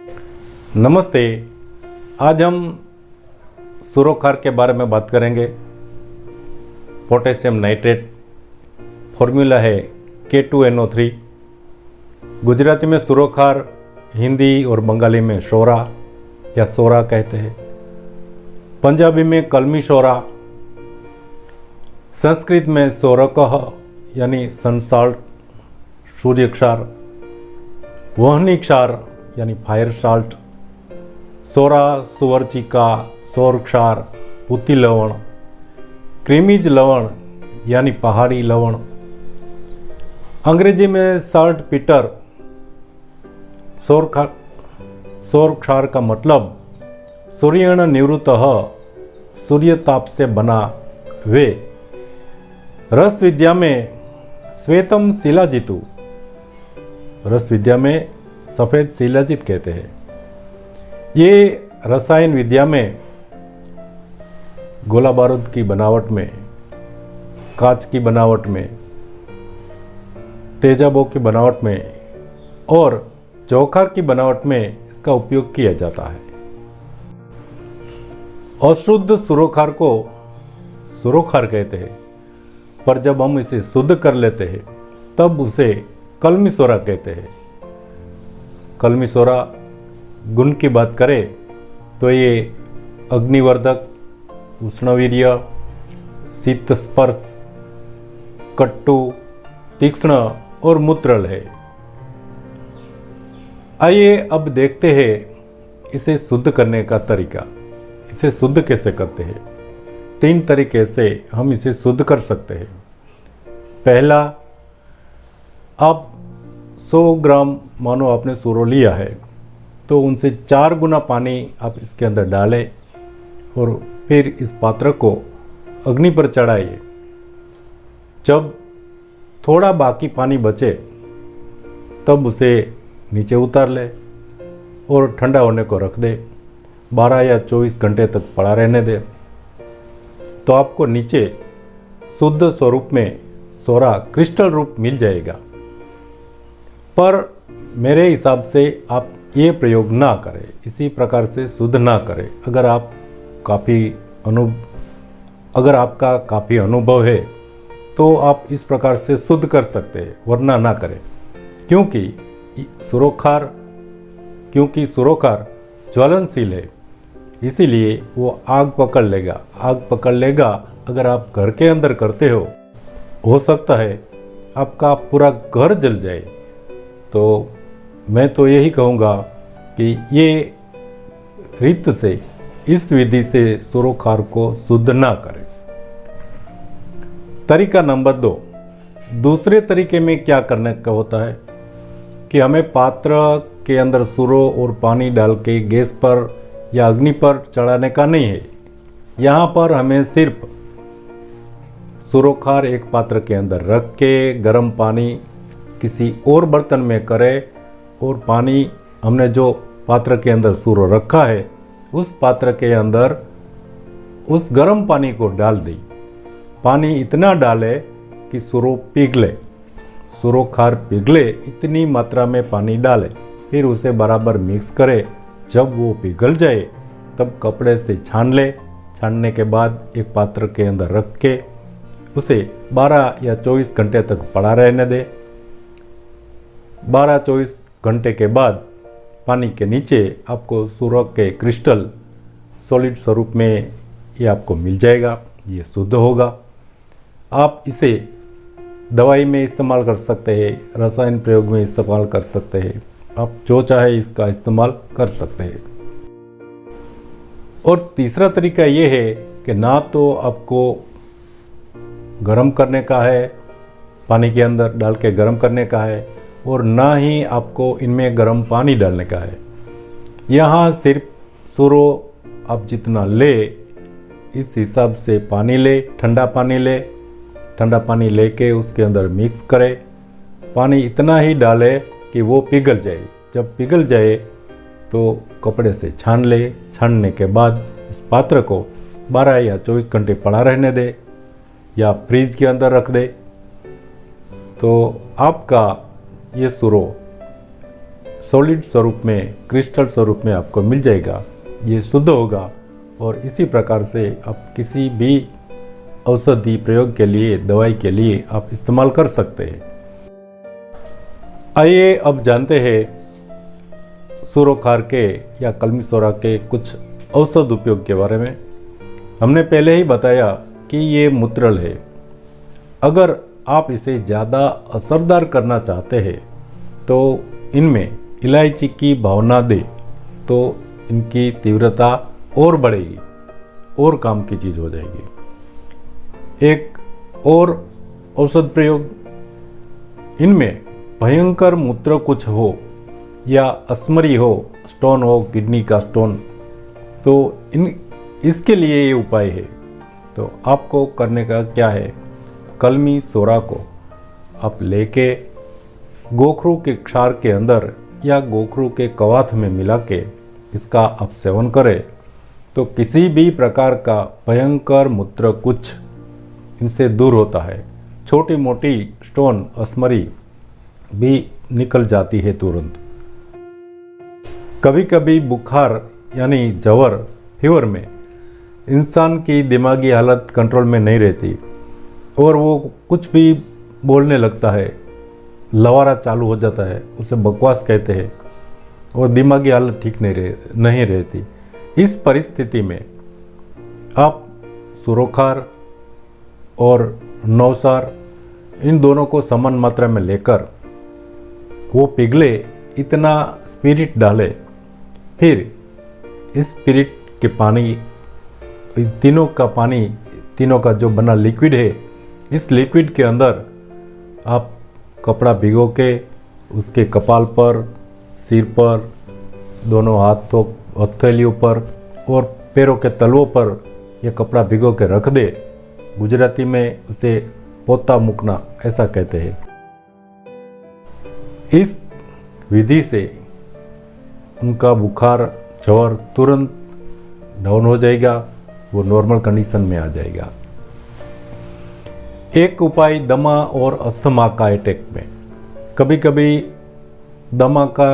नमस्ते। आज हम सुरोखार के बारे में बात करेंगे। पोटेशियम नाइट्रेट, फॉर्मूला है K2NO3। गुजराती में सुरोखार, हिंदी और बंगाली में शोरा या सोरा कहते हैं। पंजाबी में कलमी शोरा, संस्कृत में सोरकह यानी सनसाल्ट, सूर्य क्षार, वहनी क्षार यानी फायर साल्ट, सोरा, सुवरचिका, सौर क्षार, पुती लवण, क्रीमीज लवण यानी पहाड़ी लवण। अंग्रेजी में साल्ट पीटर। सौर क्षार का मतलब सूर्यण निवृत्तः, सूर्य ताप से बना वे। रस विद्या में श्वेतम शिलाजितु, रस विद्या में सफ़ेद शिलाजित कहते हैं। ये रसायन विद्या में गोला बारूद की बनावट में, कांच की बनावट में, तेजाबों की बनावट में और चौखार की बनावट में इसका उपयोग किया जाता है। अशुद्ध सुरोखार को सुरोखार कहते हैं, पर जब हम इसे शुद्ध कर लेते हैं तब उसे कलमी सोरा कहते हैं। कलमी सोरा गुण की बात करें तो ये अग्निवर्धक, उष्णवीर्य, शीत स्पर्श, कट्टु, तीक्ष्ण और मूत्रल है। आइए अब देखते हैं इसे शुद्ध करने का तरीका। इसे शुद्ध कैसे करते हैं? 3 तरीके से हम इसे शुद्ध कर सकते हैं। पहला, आप 100 ग्राम मानो आपने सूरो लिया है तो उनसे 4 गुना पानी आप इसके अंदर डालें और फिर इस पात्र को अग्नि पर चढ़ाइए। जब थोड़ा बाकी पानी बचे तब उसे नीचे उतार ले और ठंडा होने को रख दे। 12 या 24 घंटे तक पड़ा रहने दे तो आपको नीचे शुद्ध स्वरूप में सोरा क्रिस्टल रूप मिल जाएगा। पर मेरे हिसाब से आप ये प्रयोग ना करें, इसी प्रकार से शुद्ध ना करें। अगर आपका काफ़ी अनुभव है तो आप इस प्रकार से शुद्ध कर सकते हैं, वरना ना करें। क्योंकि सुरोखार ज्वलनशील है, इसीलिए वो आग पकड़ लेगा। अगर आप घर के अंदर करते हो सकता है आपका पूरा घर जल जाए। तो मैं तो यही कहूँगा कि ये रीत से, इस विधि से सुरोखार को शुद्ध ना करें। तरीका नंबर 2, दूसरे तरीके में क्या करने का होता है कि हमें पात्र के अंदर सूरो और पानी डाल के गैस पर या अग्नि पर चढ़ाने का नहीं है। यहाँ पर हमें सिर्फ सुरोखार एक पात्र के अंदर रख के गर्म पानी किसी और बर्तन में करें और पानी हमने जो पात्र के अंदर सूरो रखा है उस पात्र के अंदर उस गर्म पानी को डाल दें। पानी इतना डाले कि सूरो पिघले, सुरोखार पिघले, इतनी मात्रा में पानी डालें। फिर उसे बराबर मिक्स करें। जब वो पिघल जाए तब कपड़े से छान ले। छानने के बाद एक पात्र के अंदर रख के उसे 12 या 24 घंटे तक पड़ा रहने दे। 12-24 घंटे के बाद पानी के नीचे आपको सूरो के क्रिस्टल सॉलिड स्वरूप में ये आपको मिल जाएगा। ये शुद्ध होगा। आप इसे दवाई में इस्तेमाल कर सकते हैं, रसायन प्रयोग में इस्तेमाल कर सकते हैं। आप जो चाहे इसका इस्तेमाल कर सकते हैं। और तीसरा तरीका ये है कि ना तो आपको गर्म करने का है, पानी के अंदर डाल के गर्म करने का है, और ना ही आपको इनमें गर्म पानी डालने का है। यहाँ सिर्फ सूरो आप जितना ले इस हिसाब से पानी ले, ठंडा पानी ले। ठंडा पानी लेके उसके अंदर मिक्स करें। पानी इतना ही डाले कि वो पिघल जाए। जब पिघल जाए तो कपड़े से छान ले। छानने के बाद इस पात्र को 12 या 24 घंटे पड़ा रहने दे या फ्रीज के अंदर रख दे। तो आपका ये सूरो सॉलिड स्वरूप में, क्रिस्टल स्वरूप में आपको मिल जाएगा। ये शुद्ध होगा और इसी प्रकार से आप किसी भी औषधि प्रयोग के लिए, दवाई के लिए आप इस्तेमाल कर सकते हैं। आइए अब जानते हैं सूरोखार के या कलमी सोरा के कुछ औषध उपयोग के बारे में। हमने पहले ही बताया कि ये मूत्रल है। अगर आप इसे ज़्यादा असरदार करना चाहते हैं तो इनमें इलायची की भावना दे तो इनकी तीव्रता और बढ़ेगी और काम की चीज़ हो जाएगी। एक और औषध प्रयोग, इनमें भयंकर मूत्र कुछ हो या अस्मरी हो, स्टोन हो, किडनी का स्टोन, तो इसके लिए ये उपाय है। तो आपको करने का क्या है, कलमी सोरा को आप लेके गोखरू के क्षार के अंदर या गोखरू के कवाथ में मिला के इसका आप सेवन करें तो किसी भी प्रकार का भयंकर मूत्र कुछ इनसे दूर होता है। छोटी मोटी स्टोन, अस्मरी भी निकल जाती है तुरंत। कभी कभी बुखार यानी जवर, फीवर में इंसान की दिमागी हालत कंट्रोल में नहीं रहती और वो कुछ भी बोलने लगता है, लवारा चालू हो जाता है, उसे बकवास कहते हैं और दिमागी हालत ठीक नहीं रहती। इस परिस्थिति में आप सूरोखार और नौसार इन दोनों को समान मात्रा में लेकर वो पिघले इतना स्पिरिट डाले, फिर इस स्पिरिट के पानी, तीनों का जो बना लिक्विड है, इस लिक्विड के अंदर आप कपड़ा भिगो के उसके कपाल पर, सिर पर, दोनों हाथों, हथेलियों पर और पैरों के तलवों पर यह कपड़ा भिगो के रख दे। गुजराती में उसे पोता मुकना ऐसा कहते हैं। इस विधि से उनका बुखार, ज्वर तुरंत डाउन हो जाएगा, वो नॉर्मल कंडीशन में आ जाएगा। एक उपाय दमा और अस्थमा का अटैक में, कभी कभी दमा का,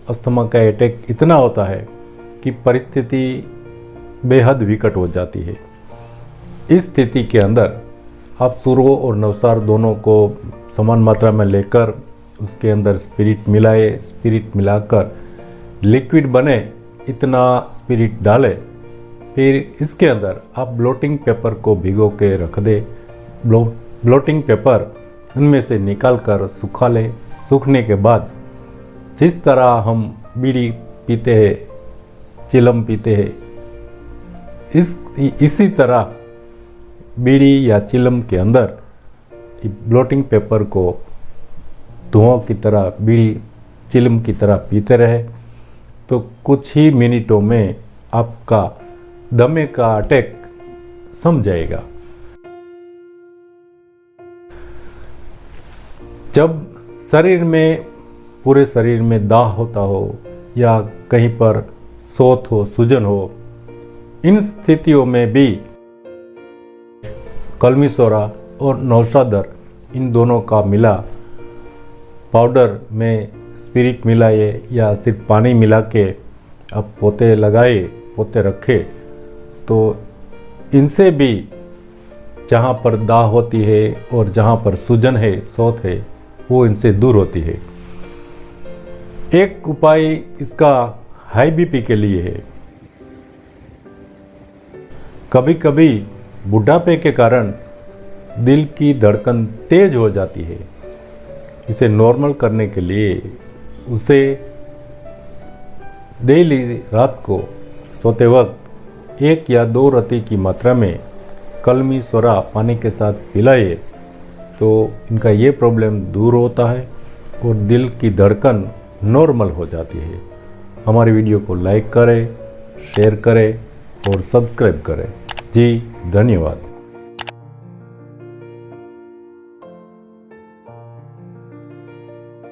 अस्थमा का अटैक इतना होता है कि परिस्थिति बेहद विकट हो जाती है। इस स्थिति के अंदर आप सूरो और नवसार दोनों को समान मात्रा में लेकर उसके अंदर स्पिरिट मिलाए, स्पिरिट मिलाकर लिक्विड बने इतना स्पिरिट डाले, फिर इसके अंदर आप ब्लोटिंग पेपर को भिगो के रख दे। ब्लोटिंग पेपर उनमें से निकाल कर सुखा ले। सूखने के बाद जिस तरह हम बीड़ी पीते हैं, चिलम पीते हैं, इसी तरह बीड़ी या चिलम के अंदर ब्लोटिंग पेपर को धुआं की तरह, बीड़ी चिलम की तरह पीते रहे तो कुछ ही मिनटों में आपका दमे का अटैक सम जाएगा। जब शरीर में, पूरे शरीर में दाह होता हो या कहीं पर सोत हो, सूजन हो, इन स्थितियों में भी कलमी सोरा और नौशादर, इन दोनों का मिला पाउडर में स्पिरिट मिलाए या सिर्फ पानी मिला के आप पोते लगाए, पोते रखे तो इनसे भी जहाँ पर दाह होती है और जहाँ पर सूजन है, सोत है, वो इनसे दूर होती है। एक उपाय इसका हाई बीपी के लिए है। कभी कभी बुढ़ापे के कारण दिल की धड़कन तेज हो जाती है। इसे नॉर्मल करने के लिए उसे डेली रात को सोते वक्त 1 या 2 रत्ती की मात्रा में कलमी सोरा पानी के साथ पिलाए तो इनका ये प्रॉब्लम दूर होता है और दिल की धड़कन नॉर्मल हो जाती है। हमारी वीडियो को लाइक करें, शेयर करें और सब्सक्राइब करें। जी धन्यवाद।